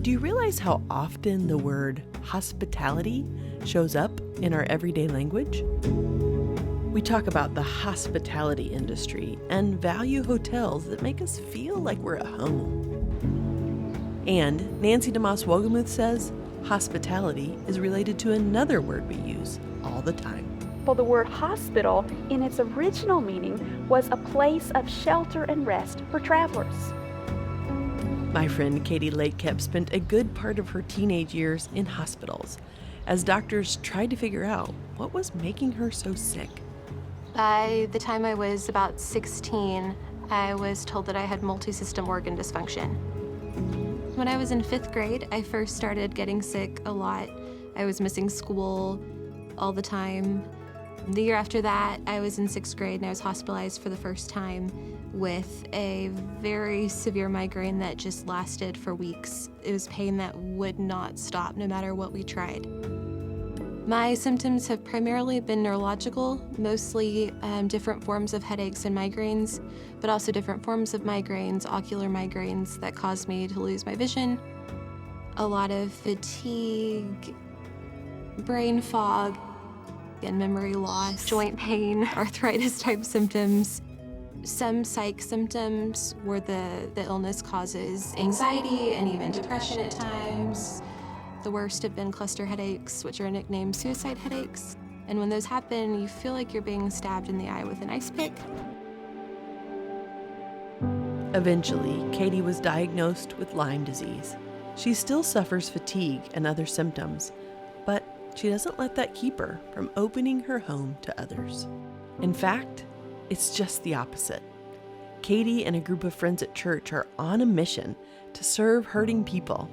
Do you realize how often the word hospitality shows up in our everyday language? We talk about the hospitality industry and value hotels that make us feel like we're at home. And Nancy DeMoss Wogemuth says hospitality is related to another word we use all the time. Well, the word hospital, in its original meaning, was a place of shelter and rest for travelers. My friend Katie Laitkep spent a good part of her teenage years in hospitals as doctors tried to figure out what was making her so sick. By the time I was about 16, I was told that I had multi-system organ dysfunction. When I was in 5th grade, I first started getting sick a lot. I was missing school all the time. The year after that, I was in 6th grade and I was hospitalized for the first time with a very severe migraine that just lasted for weeks. It was pain that would not stop no matter what we tried. My symptoms have primarily been neurological, mostly different forms of headaches and migraines, but also different forms of migraines, ocular migraines that caused me to lose my vision, a lot of fatigue, brain fog, and memory loss, joint pain, arthritis type symptoms. Some psych symptoms where the illness causes anxiety and even depression at times. The worst have been cluster headaches, which are nicknamed suicide headaches. And when those happen, you feel like you're being stabbed in the eye with an ice pick. Eventually, Katie was diagnosed with Lyme disease. She still suffers fatigue and other symptoms, but she doesn't let that keep her from opening her home to others. In fact, it's just the opposite. Katie and a group of friends at church are on a mission to serve hurting people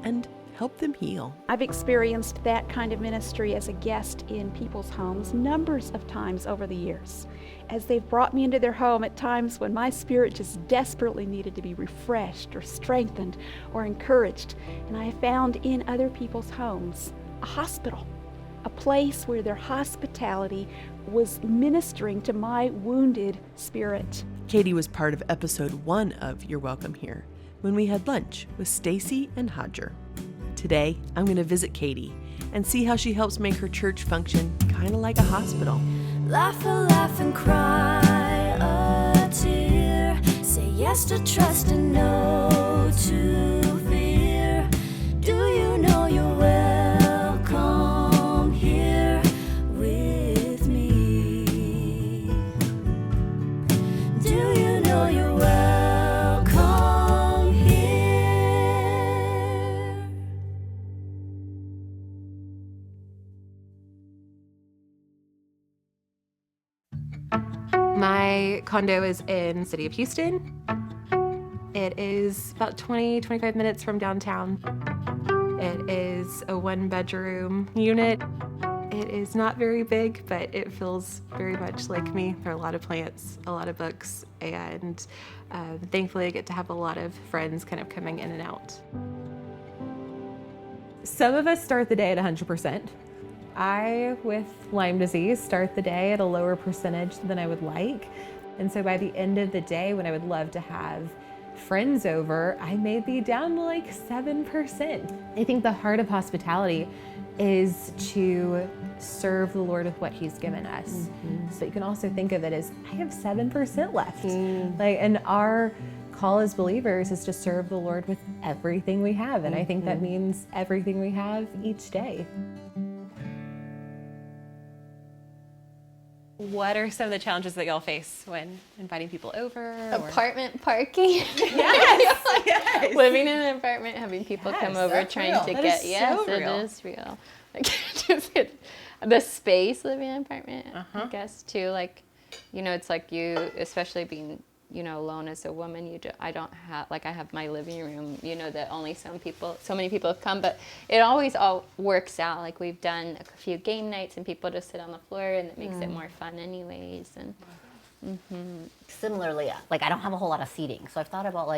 and help them heal. I've experienced that kind of ministry as a guest in people's homes numbers of times over the years, as they've brought me into their home at times when my spirit just desperately needed to be refreshed or strengthened or encouraged. And I found in other people's homes a hospital, a place where their hospitality was ministering to my wounded spirit. Katie was part of episode 1 of You're Welcome Here, when we had lunch with Stacy and Hodger. Today, I'm going to visit Katie and see how she helps make her church function kind of like a hospital. Laugh and cry a tear. Say yes to trust and no to fear. Do you know you're welcome here with me? Do you know you're welcome here? My condo is in the city of Houston. It is about 20-25 minutes from downtown. It is a 1-bedroom unit. It is not very big, but it feels very much like me. There are a lot of plants, a lot of books, and thankfully I get to have a lot of friends kind of coming in and out. Some of us start the day at 100%. I, with Lyme disease, start the day at a lower percentage than I would like. And so by the end of the day, when I would love to have friends over, I may be down to like 7%. I think the heart of hospitality is to serve the Lord with what He's given us. Mm-hmm. So you can also think of it as, I have 7% left. And our call as believers is to serve the Lord with everything we have. And I think that means everything we have each day. What are some of the challenges that y'all face when inviting people over? Apartment parking. Yes, yes. Living in an apartment, having people come over, trying real. to That get. is Yes, so real. it is real. Like just the space living in an apartment. I guess too. Like, it's like you, especially being, alone as a woman. I don't have I have my living room. That only so many people have come, but it always all works out. Like we've done a few game nights and people just sit on the floor, and it makes it more fun, anyways. And Similarly, I don't have a whole lot of seating, so I've thought about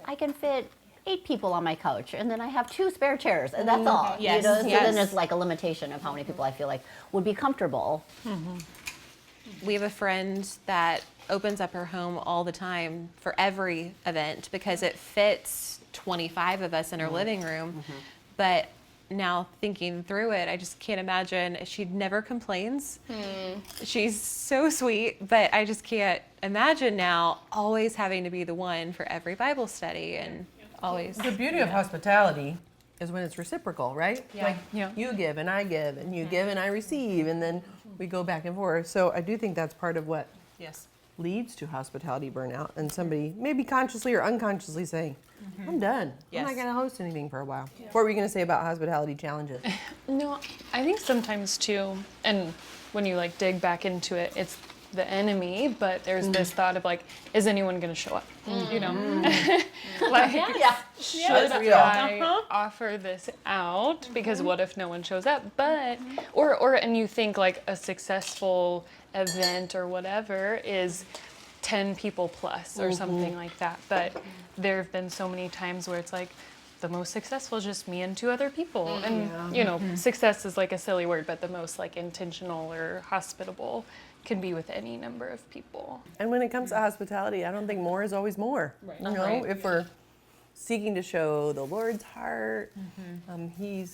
I can fit 8 people on my couch, and then I have 2 spare chairs, and that's all. Yes, So yes. then there's a limitation of how many people I feel like would be comfortable. We have a friend that opens up her home all the time for every event because it fits 25 of us in her living room. But now thinking through it, I just can't imagine. She never complains. She's so sweet, but I just can't imagine now always having to be the one for every Bible study and always. The beauty of hospitality is when it's reciprocal, right? Yeah. Like Yeah. you give and I give and you give and I receive and then we go back and forth. So I do think that's part of what leads to hospitality burnout and somebody maybe consciously or unconsciously saying, I'm done. I'm not going to host anything for a while. What were you going to say about hospitality challenges? No, I think sometimes too, and when you like dig back into it, it's the enemy, but there's this thought of like, is anyone going to show up? You know, like, should I offer this out? Because what if no one shows up? But, and you think like a successful event or whatever is 10 people plus or something like that. But there have been so many times where it's like, the most successful is just me and 2 other people. And, you know, success is like a silly word, but the most like intentional or hospitable can be with any number of people. And when it comes to hospitality, I don't think more is always more. Right. You know, if we're seeking to show the Lord's heart, he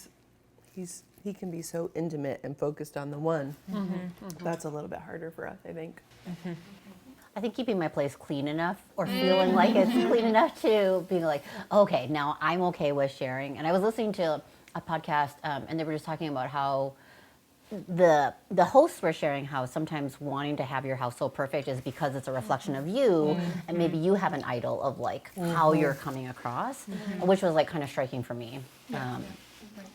can be so intimate and focused on the one. That's a little bit harder for us, I think. I think keeping my place clean enough or feeling like it's clean enough to being like, okay, now I'm okay with sharing. And I was listening to a podcast and they were just talking about how the hosts were sharing how sometimes wanting to have your house so perfect is because it's a reflection of you and maybe you have an idol of like how you're coming across, which was like kind of striking for me.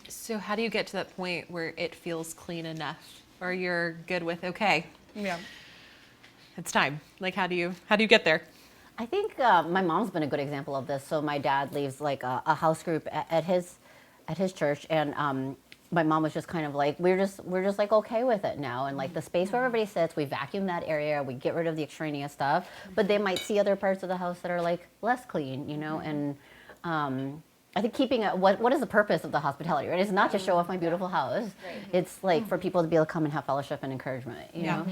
So how do you get to that point where it feels clean enough or you're good with, okay, it's time? Like, how do you get there? I think my mom's been a good example of this. So my dad leaves like a house group at his church, and my mom was just kind of like, we're just like okay with it now, and like the space where everybody sits, we vacuum that area, we get rid of the extraneous stuff, but they might see other parts of the house that are like less clean, you know, and I think keeping what is the purpose of the hospitality, right? It's not to show off my beautiful house. It's like for people to be able to come and have fellowship and encouragement, you know?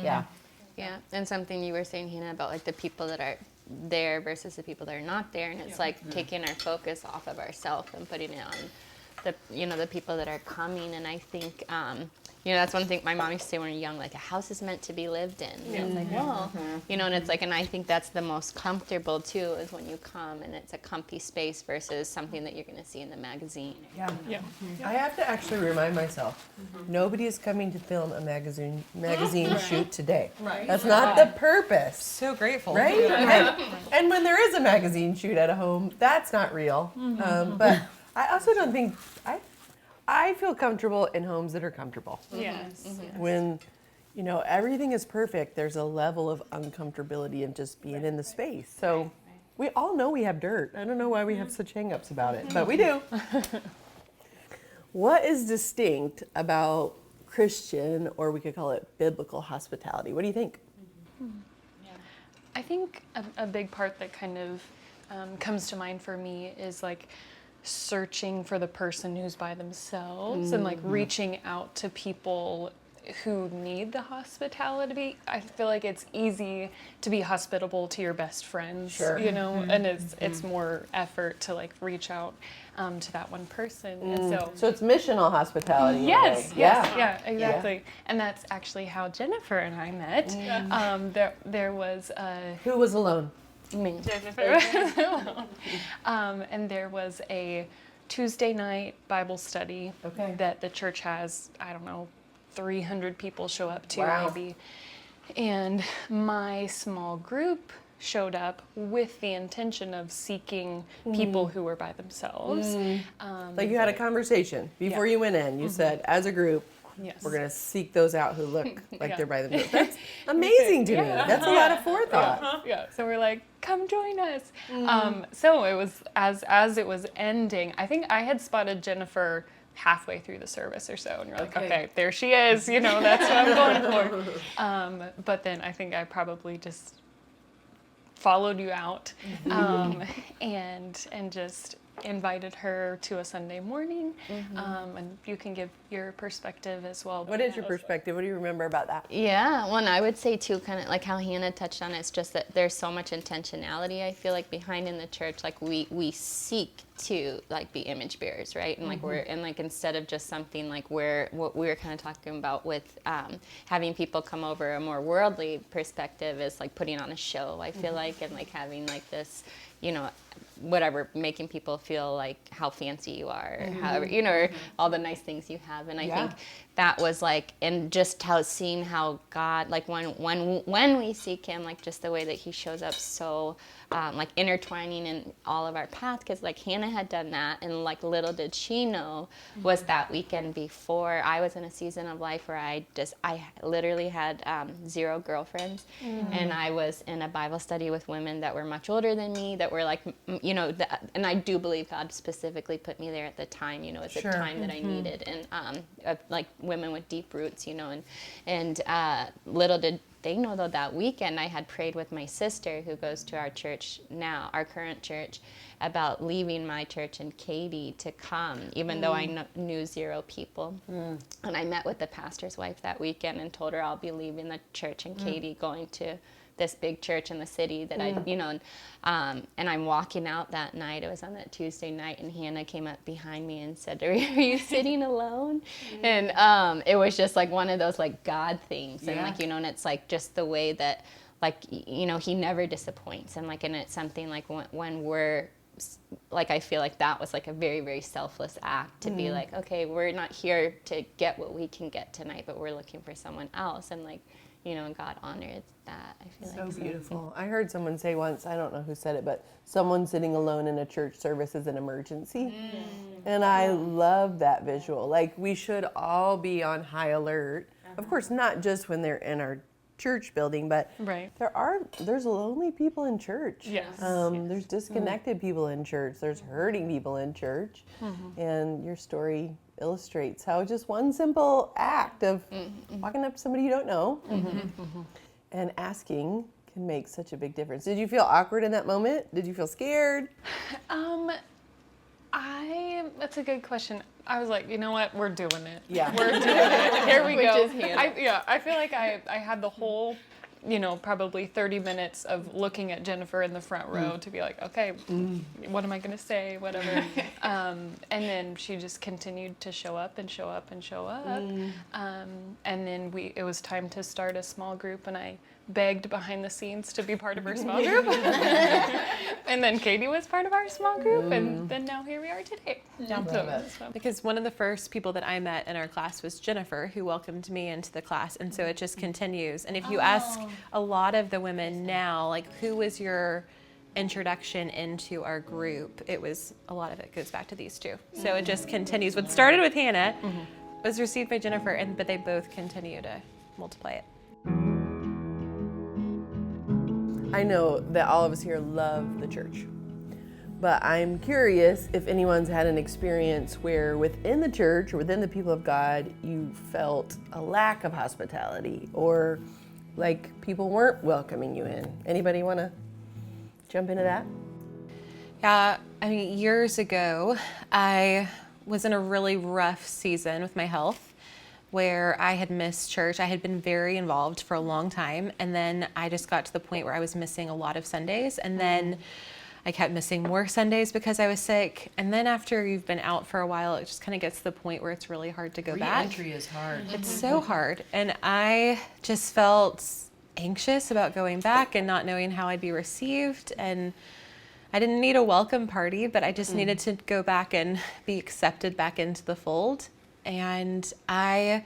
Yeah, and something you were saying, Hannah, about like the people that are there versus the people that are not there, and it's like taking our focus off of ourselves and putting it on the people that are coming. And I think that's one thing my mom used to say when we were young, like a house is meant to be lived in. And it's like, well, and it's like, and I think that's the most comfortable too, is when you come and it's a comfy space versus something that you're going to see in the magazine. I have to actually remind myself, nobody is coming to film a magazine shoot today. That's not the purpose. So grateful. Right? And when there is a magazine shoot at a home, that's not real. But I also don't think, I feel comfortable in homes that are comfortable. When, everything is perfect, there's a level of uncomfortability in just being in the space. So we all know we have dirt. I don't know why we have such hang-ups about it, but we do. What is distinct about Christian, or we could call it biblical hospitality? What do you think? I think a big part that kind of comes to mind for me is like searching for the person who's by themselves and like reaching out to people who need the hospitality. I feel like it's easy to be hospitable to your best friends, and it's more effort to like reach out to that one person. And so it's missional hospitality. Yes, exactly. Yeah. And that's actually how Jennifer and I met. There was who was alone? Me. Jennifer. And there was a Tuesday night Bible study that the church has, 300 people show up to maybe. And my small group showed up with the intention of seeking people who were by themselves. Like you had a conversation before you went in. You said, as a group, we're going to seek those out who look like they're by themselves. That's amazing to me. That's a lot of forethought. So we're like, come join us. So it was, as it was ending, I think I had spotted Jennifer halfway through the service or so, and you're like, okay, there she is, that's what I'm going for. But then I think I probably just followed you out and just invited her to a Sunday morning, and you can give your perspective as well. What is your perspective? What do you remember about that? Yeah, well, and I would say too, kind of like how Hannah touched on it, it's just that there's so much intentionality, I feel like, behind in the church. Like we seek to like be image bearers, right? And like instead of just something like what we were kind of talking about with having people come over, a more worldly perspective is like putting on a show, I feel like, and like having like this, you know, whatever, making people feel like how fancy you are, or however, you know, or all the nice things you have. And I think that was like, and just how seeing how God, like when we seek him, like just the way that he shows up so like intertwining in all of our path, because like Hannah had done that, and like little did she know was that weekend before I was in a season of life where I literally had 0 girlfriends, and I was in a Bible study with women that were much older than me, that were like, you know, and I do believe God specifically put me there at the time, you know, at the time that I needed, and like women with deep roots, you know, and little did they know though that weekend I had prayed with my sister who goes to our church now, our current church, about leaving my church in Katy to come, even though I knew 0 people. And I met with the pastor's wife that weekend and told her I'll be leaving the church in Katy, going to this big church in the city that I, you know, and I'm walking out that night. It was on that Tuesday night, and Hannah came up behind me and said, "Are you sitting alone?" And it was just like one of those like God things, and like, you know, and it's like just the way that, like, you know, he never disappoints, and like, and it's something like when we're like, I feel like that was like a very, very selfless act to be like, okay, we're not here to get what we can get tonight, but we're looking for someone else, and like, you know, and God honored that, I feel like. So beautiful. I heard someone say once, I don't know who said it, but someone sitting alone in a church service is an emergency. And I love that visual. Like, we should all be on high alert. Of course, not just when they're in our church building, but there's lonely people in church. There's disconnected people in church. There's hurting people in church. And your story illustrates how just one simple act of walking up to somebody you don't know and asking can make such a big difference. Did you feel awkward in that moment? Did you feel scared? That's a good question. I was like, you know what, we're doing it. Yeah. We're doing it. Here we go. Which is Hannah. I feel like I had the whole, you know, probably 30 minutes of looking at Jennifer in the front row to be like, okay, what am I going to say, whatever. And then she just continued to show up and show up and show up. And then it was time to start a small group, and I begged behind the scenes to be part of her small group. And then Katie was part of our small group, and then now here we are today. Because one of the first people that I met in our class was Jennifer, who welcomed me into the class, and so it just continues. And if you ask a lot of the women now, like, who was your introduction into our group, it was, a lot of it goes back to these two. So it just continues. What started with Hannah was received by Jennifer, but they both continue to multiply it. I know that all of us here love the church, but I'm curious if anyone's had an experience where within the church or within the people of God, you felt a lack of hospitality, or like people weren't welcoming you in. Anybody want to jump into that? Yeah, I mean, years ago, I was in a really rough season with my health, where I had missed church. I had been very involved for a long time, and then I just got to the point where I was missing a lot of Sundays, and then I kept missing more Sundays because I was sick. And then after you've been out for a while, it just kind of gets to the point where it's really hard to go back. Re-entry is hard. It's so hard. And I just felt anxious about going back and not knowing how I'd be received. And I didn't need a welcome party, but I just needed to go back and be accepted back into the fold. And I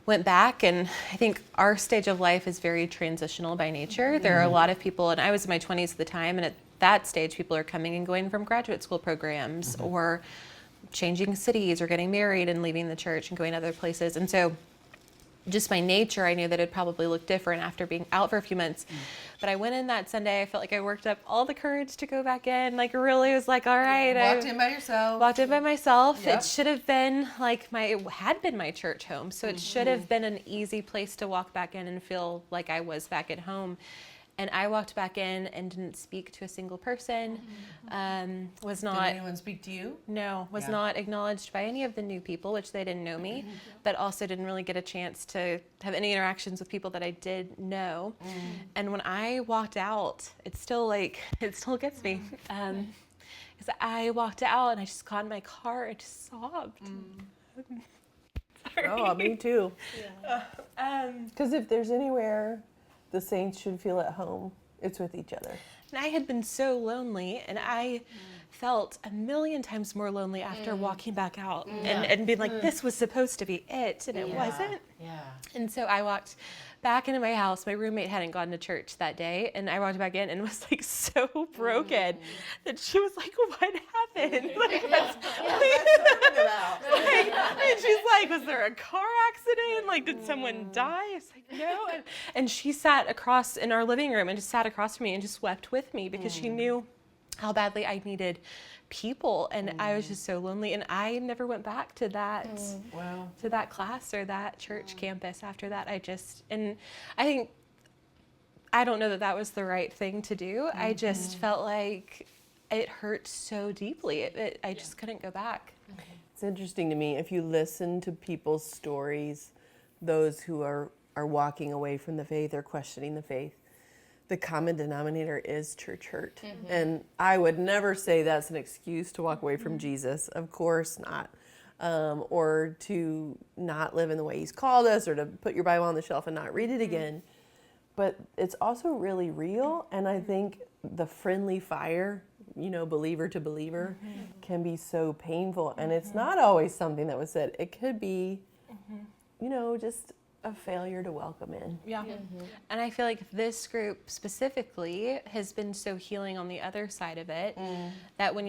went back, and I think our stage of life is very transitional by nature. There are a lot of people, and I was in my 20s at the time, and at that stage, people are coming and going from graduate school programs or changing cities or getting married and leaving the church and going other places. And so just by nature, I knew that it'd probably look different after being out for a few months. But I went in that Sunday, I felt like I worked up all the courage to go back in, like really was like, all right. Walked in by yourself. Walked in by myself. Yep. It should have been like it had been my church home. So it should have been an easy place to walk back in and feel like I was back at home. And I walked back in and didn't speak to a single person. Was not. Did anyone speak to you? No, was not acknowledged by any of the new people, which they didn't know me, but also didn't really get a chance to have any interactions with people that I did know. And when I walked out, it still gets me. Because I walked out and I just got in my car and just sobbed. Sorry. Oh, me too. Because if there's anywhere the saints should feel at home, it's with each other. And I had been so lonely, and I felt a million times more lonely after walking back out and being like, this was supposed to be it, and it wasn't. Yeah. And so I walked back into my house. My roommate hadn't gone to church that day, and I walked back in and was like so broken that she was like, what happened? Like, that's and she's like, was there a car accident? Like, did someone die? It's like, no. And she sat across in our living room and just sat across from me and just wept with me because she knew how badly I needed people, and I was just so lonely, and I never went back to that to that class or that church campus after that. I don't know that was the right thing to do. I just felt like it hurt so deeply. I just couldn't go back. It's interesting to me, if you listen to people's stories, those who are walking away from the faith or questioning the faith, the common denominator is church hurt. And I would never say that's an excuse to walk away from Jesus. Of course not. Or to not live in the way he's called us, or to put your Bible on the shelf and not read it again. But it's also really real. And I think the friendly fire, believer to believer, can be so painful. And it's not always something that was said. It could be, just a failure to welcome in. Yeah. And I feel like this group specifically has been so healing on the other side of it, that when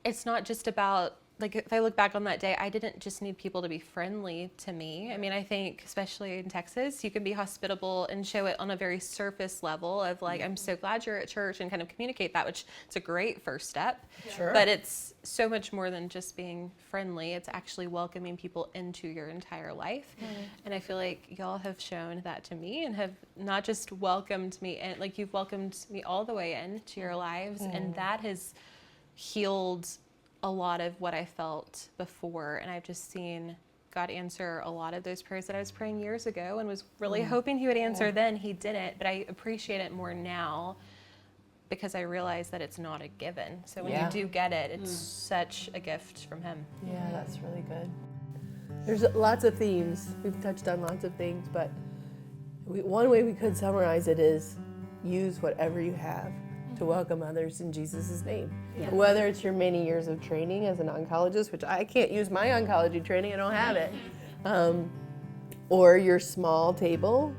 it's not just about, like, if I look back on that day, I didn't just need people to be friendly to me. I mean, I think, especially in Texas, you can be hospitable and show it on a very surface level of like, I'm so glad you're at church, and kind of communicate that, which is a great first step. Sure. But it's so much more than just being friendly. It's actually welcoming people into your entire life. And I feel like y'all have shown that to me, and have not just welcomed me, and like, you've welcomed me all the way into your lives. And that has healed a lot of what I felt before, and I've just seen God answer a lot of those prayers that I was praying years ago and was really hoping he would answer then. He didn't, but I appreciate it more now because I realize that it's not a given. So when you do get it, it's such a gift from him. Yeah, that's really good. There's lots of themes. We've touched on lots of things, but one way we could summarize it is use whatever you have to welcome others in Jesus' name. Yeah. Whether it's your many years of training as an oncologist, which I can't use my oncology training, I don't have it, or your small table,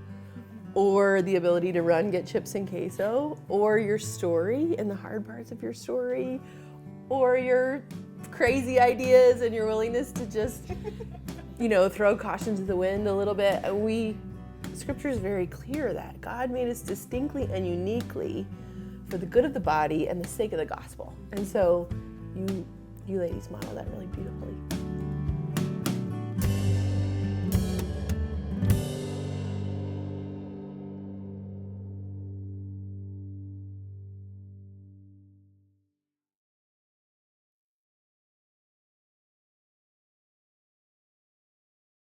or the ability to run, get chips and queso, or your story and the hard parts of your story, or your crazy ideas and your willingness to just, throw caution to the wind a little bit. Scripture is very clear that God made us distinctly and uniquely for the good of the body and the sake of the gospel. And so you ladies model that really beautifully.